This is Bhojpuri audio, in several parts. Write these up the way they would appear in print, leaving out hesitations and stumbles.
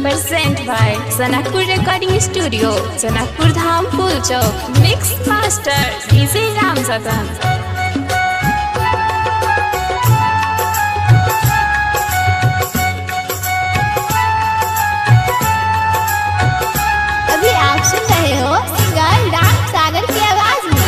Present by Sanakpur Recording Studio, Sanakpur Dham Phul Chowk. Mix Master DJ Ram Sadan. अभी आप सुन रहे हो सिंगर राम सागर की आवाज में।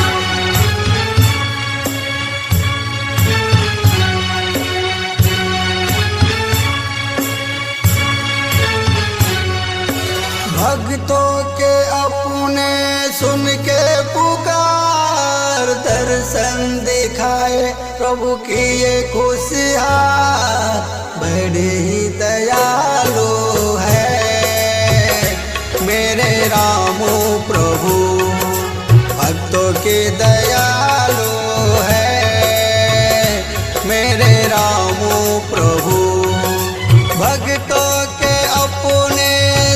भक्तों के अपने सुन के पुकार, दर्शन दिखाए प्रभु की ये खुशियार, बड़े ही दयालु है मेरे रामो प्रभु। भक्तों के दयालु है मेरे रामो प्रभु। भक्तों के अपने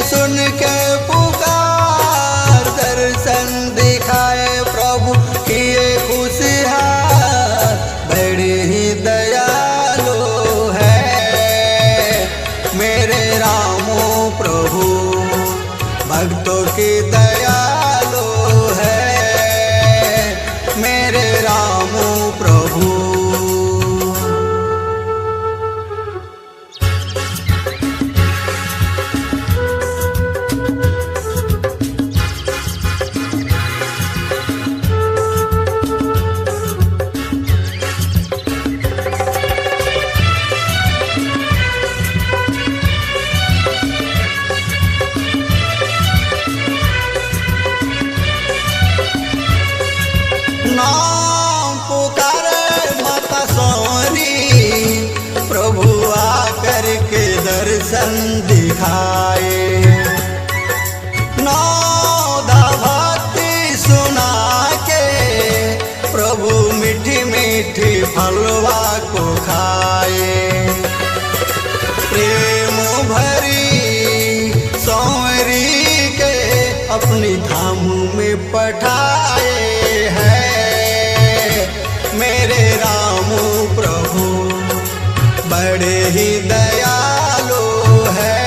सुन के पुकार, दर्शन दिखाए प्रभु की ये खुशियार, बड़े ही दयालु है मेरे रामो प्रभु। भक्तों की दयालु है मेरे रामो प्रभु। नाम पुकारे माता सोनी, प्रभु आकर के दर्शन दिखाए। नौदा भक्ति सुना के प्रभु मीठी मीठी फलवा को खाए। प्रेम भरी सौरी के अपनी धाम में पठाए हैं मेरे रामो प्रभु। बड़े ही दयालु है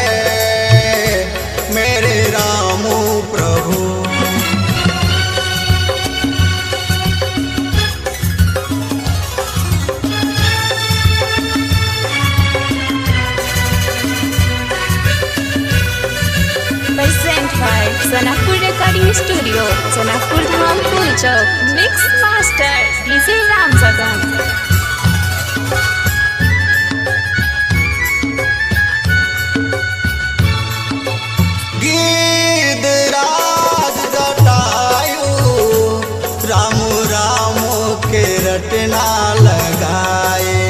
मेरे रामो प्रभु। Present by Sanakpur Recording Studio, Sanakpur Dham Phul Chowk. Mix Master DJ Ram Sadan. Giriraj Jatayu Ram Ram के रटना लगाए।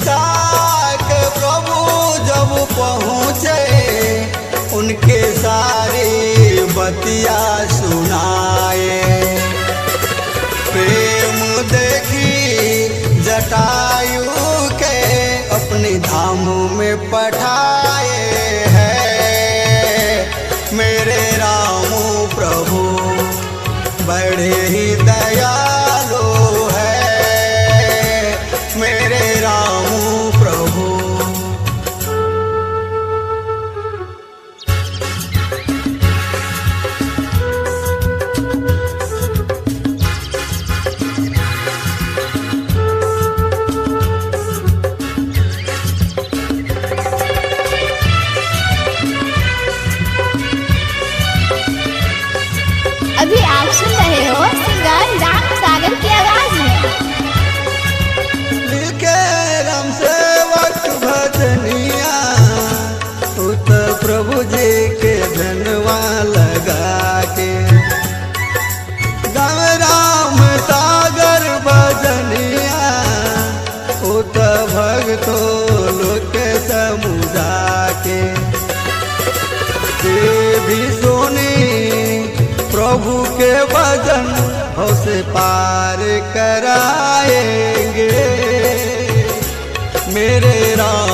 जाके प्रभु जब पहुँचे उनके सारे बतिया सुनाए। प्रेम देखी जटायु के अपने धाम में पठाए हैं मेरे रामो प्रभु। बड़े ही दयालु है मेरे रामो प्रभु। अभी आप सुन रहे हो सिंगर राम सागर की आवाज में। मिलके राम सेवक भजनिया, उत प्रभु जी के धनवा लगा के। गाँव राम सागर भजनिया, उत भक्तो लोक समुदा के। भी सोनी प्रभु के भजन हो से पार कराएंगे मेरे राम